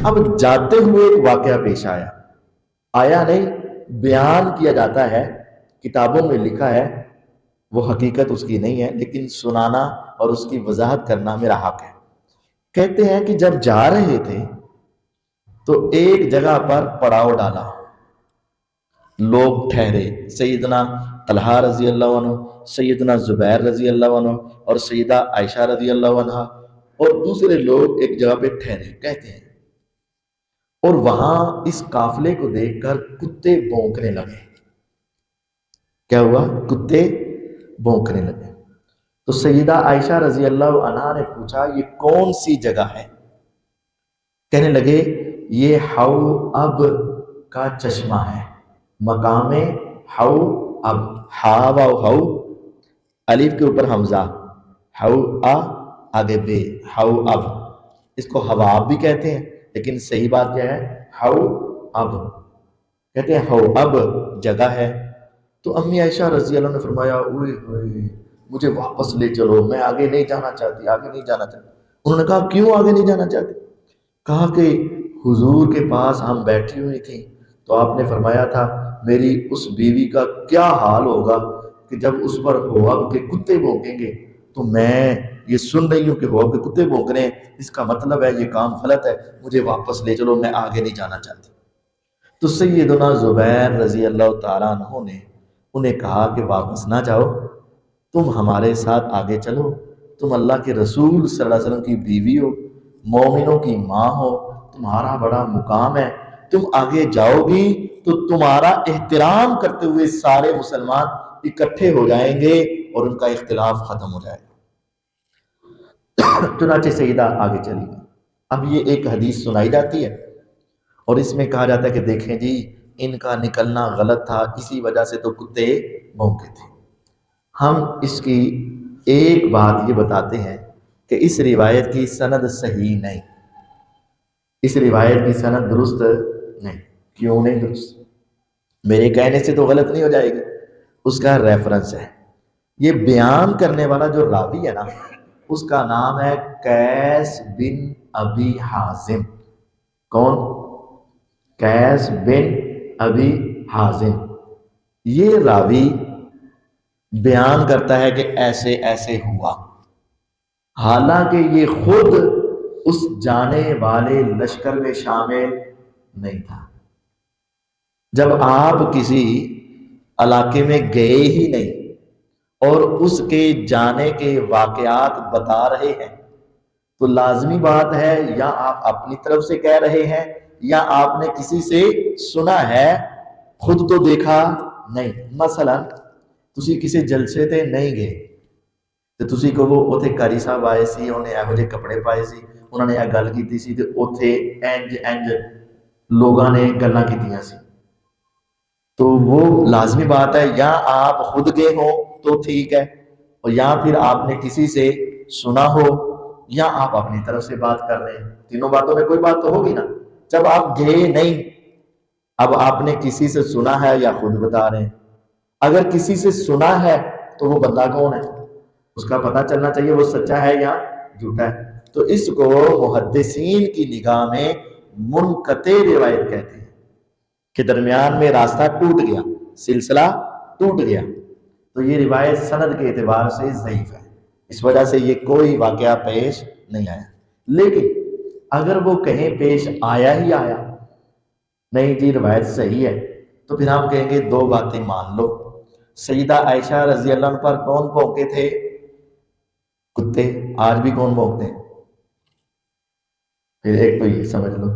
اب جاتے ہوئے ایک واقعہ پیش آیا، آیا نہیں، بیان کیا جاتا ہے، کتابوں میں لکھا ہے، وہ حقیقت اس کی نہیں ہے، لیکن سنانا اور اس کی وضاحت کرنا میرا حق ہے۔ کہتے ہیں کہ جب جا رہے تھے تو ایک جگہ پر پڑاؤ ڈالا، لوگ ٹھہرے، سیدنا طلحہ رضی اللہ عنہ، سیدنا زبیر رضی اللہ عنہ اور سیدہ عائشہ رضی اللہ عنہ اور دوسرے لوگ ایک جگہ پہ ٹھہرے، کہتے ہیں، اور وہاں اس قافلے کو دیکھ کر کتے بھونکنے لگے۔ کیا ہوا؟ کتے بھونکنے لگے۔ تو سیدہ عائشہ رضی اللہ عنہا نے پوچھا یہ کون سی جگہ ہے؟ کہنے لگے یہ حو اب کا چشمہ ہے، مقام حو اب، ہا و ہو، الف کے اوپر حمزہ، حو آ آگے بے، حو اب، اس کو حواب بھی کہتے ہیں، لیکن صحیح بات کیا ہے؟ حو اب کہتے ہیں، حو اب جگہ ہے۔ تو امی عائشہ رضی اللہ عنہ نے فرمایا اوئے ہوئے مجھے واپس لے چلو، میں آگے نہیں جانا چاہتی، آگے نہیں جانا چاہتی۔ انہوں نے کہا کیوں آگے نہیں جانا چاہتی؟ کہا کہ حضور کے پاس ہم بیٹھی ہوئی تھیں تو آپ نے فرمایا تھا میری اس بیوی کا کیا حال ہوگا کہ جب اس پر ہواب کے کتے بھونکیں گے، تو میں یہ سن رہی ہوں کہ ہواب کے کتے بھونک رہے ہیں، اس کا مطلب ہے یہ کام غلط ہے، مجھے واپس لے چلو، میں آگے نہیں جانا چاہتی۔ تو سیدنا زبیر رضی اللہ تعالیٰ عنہ نے انہیں کہا کہ واپس نہ جاؤ، تم ہمارے ساتھ آگے چلو، تم اللہ کے رسول صلی اللہ علیہ وسلم کی بیوی ہو، مومنوں کی ماں ہو، تمہارا بڑا مقام ہے، تم آگے جاؤ گی تو تمہارا احترام کرتے ہوئے سارے مسلمان اکٹھے ہو جائیں گے اور ان کا اختلاف ختم ہو جائے گا۔ چنانچہ سیدہ آگے چلی گئی۔ اب یہ ایک حدیث سنائی جاتی ہے اور اس میں کہا جاتا ہے کہ دیکھیں جی ان کا نکلنا غلط تھا، اسی وجہ سے تو کتے بھونکے تھے۔ ہم اس کی ایک بات یہ بتاتے ہیں کہ اس روایت کی سند صحیح نہیں، اس روایت کی سند درست نہیں۔ کیوں نہیں درست؟ میرے کہنے سے تو غلط نہیں ہو جائے گی، اس کا ریفرنس ہے۔ یہ بیان کرنے والا جو راوی ہے نا، اس کا نام ہے قیس بن ابی حازم۔ کون؟ قیس بن ابی حازم۔ یہ راوی بیان کرتا ہے کہ ایسے ایسے ہوا، حالانکہ یہ خود اس جانے والے لشکر میں شامل نہیں تھا۔ جب آپ کسی علاقے میں گئے ہی نہیں اور اس کے جانے کے واقعات بتا رہے ہیں تو لازمی بات ہے یا آپ اپنی طرف سے کہہ رہے ہیں یا آپ نے کسی سے سنا ہے، خود تو دیکھا نہیں۔ مثلا تسی کسی جلسے تے نہیں گئے تے تسی کہو اوتھے قاری صاحب آئے سی، انہیں ایہو جے کپڑے پائے سی، انہوں نے یہ گل کیتی سی تے اوتھے انج انج لوگاں نے گلاں کیتیاں سی، تو وہ لازمی بات ہے یا آپ خود گئے ہو تو ٹھیک ہے، اور یا پھر آپ نے کسی سے سنا ہو یا آپ اپنی طرف سے بات کر رہے ہیں، تینوں باتوں میں کوئی بات تو ہوگی نا۔ جب آپ گئے نہیں، اب آپ نے کسی سے سنا ہے یا خود بتا رہے ہیں؟ اگر کسی سے سنا ہے تو وہ بندہ کون ہے؟ اس کا پتہ چلنا چاہیے وہ سچا ہے یا جھوٹا ہے۔ تو اس کو محدثین کی نگاہ میں منقطع روایت کہتے ہیں کہ درمیان میں راستہ ٹوٹ گیا، سلسلہ ٹوٹ گیا، تو یہ روایت سند کے اعتبار سے ضعیف ہے، اس وجہ سے یہ کوئی واقعہ پیش نہیں آیا۔ لیکن اگر وہ کہیں پیش آیا ہی آیا، نہیں جی روایت صحیح ہے، تو پھر ہم کہیں گے دو باتیں مان لو۔ سیدہ عائشہ رضی اللہ عنہ پر کون بھونکے تھے؟ کتے۔ آج بھی کون بھونکتے ہیں؟ پھر ایک تو یہ سمجھ لو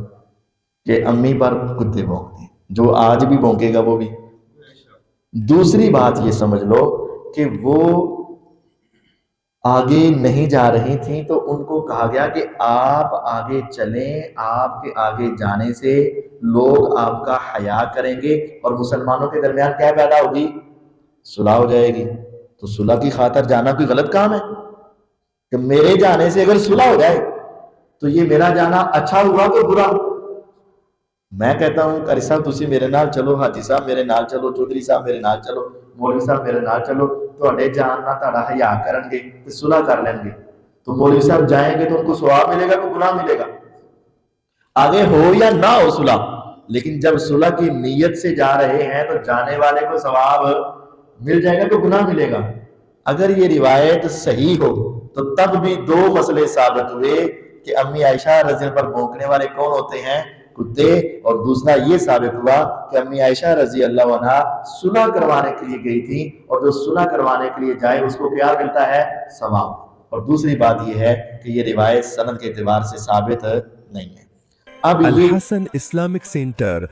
کہ امی پر کتے بھونکتے ہیں، جو آج بھی بھونکے گا وہ بھی۔ دوسری بات یہ سمجھ لو کہ وہ آگے نہیں جا رہی تھیں تو ان کو کہا گیا کہ آپ آگے چلیں، آپ کے آگے جانے سے لوگ آپ کا حیا کریں گے اور مسلمانوں کے درمیان کیا پیدا ہوگی؟ صلح ہو جائے گی۔ تو صلح کی خاطر جانا کوئی غلط کام ہے؟ کہ میرے جانے سے اگر صلح ہو جائے تو یہ میرا جانا اچھا ہوا کہ برا؟ میں کہتا ہوں قاری صاحب تسی میرے نال چلو، حاجی صاحب میرے نال چلو، چودھری صاحب میرے نال چلو، مولوی صاحب میرے نال چلو، تواڈے جان نال تہاڈا حیا کرن گے تے صلح کر لیں گے، تو مولوی صاحب جائیں گے تو ان کو ثواب ملے گا کہ گناہ ملے گا؟ آگے ہو یا نہ ہو صلح، لیکن جب صلح کی نیت سے جا رہے ہیں تو جانے والے کو ثواب مل جائے گا کہ گناہ ملے گا؟ اگر یہ روایت صحیح ہو تو تب بھی دو مسئلے ثابت ہوئے کہ امی عائشہ رضی اللہ پر بھونکنے والے کون ہوتے ہیں؟ کتے، اور دوسرا یہ ثابت ہوا کہ امی عائشہ رضی اللہ عنہ صلح کروانے کے لیے گئی تھی، اور جو صلح کروانے کے لیے جائے اس کو کیا ملتا ہے؟ ثواب۔ اور دوسری بات یہ ہے کہ یہ روایت سند کے اعتبار سے ثابت نہیں ہے۔ اب یہ الحسن اسلامک سینٹر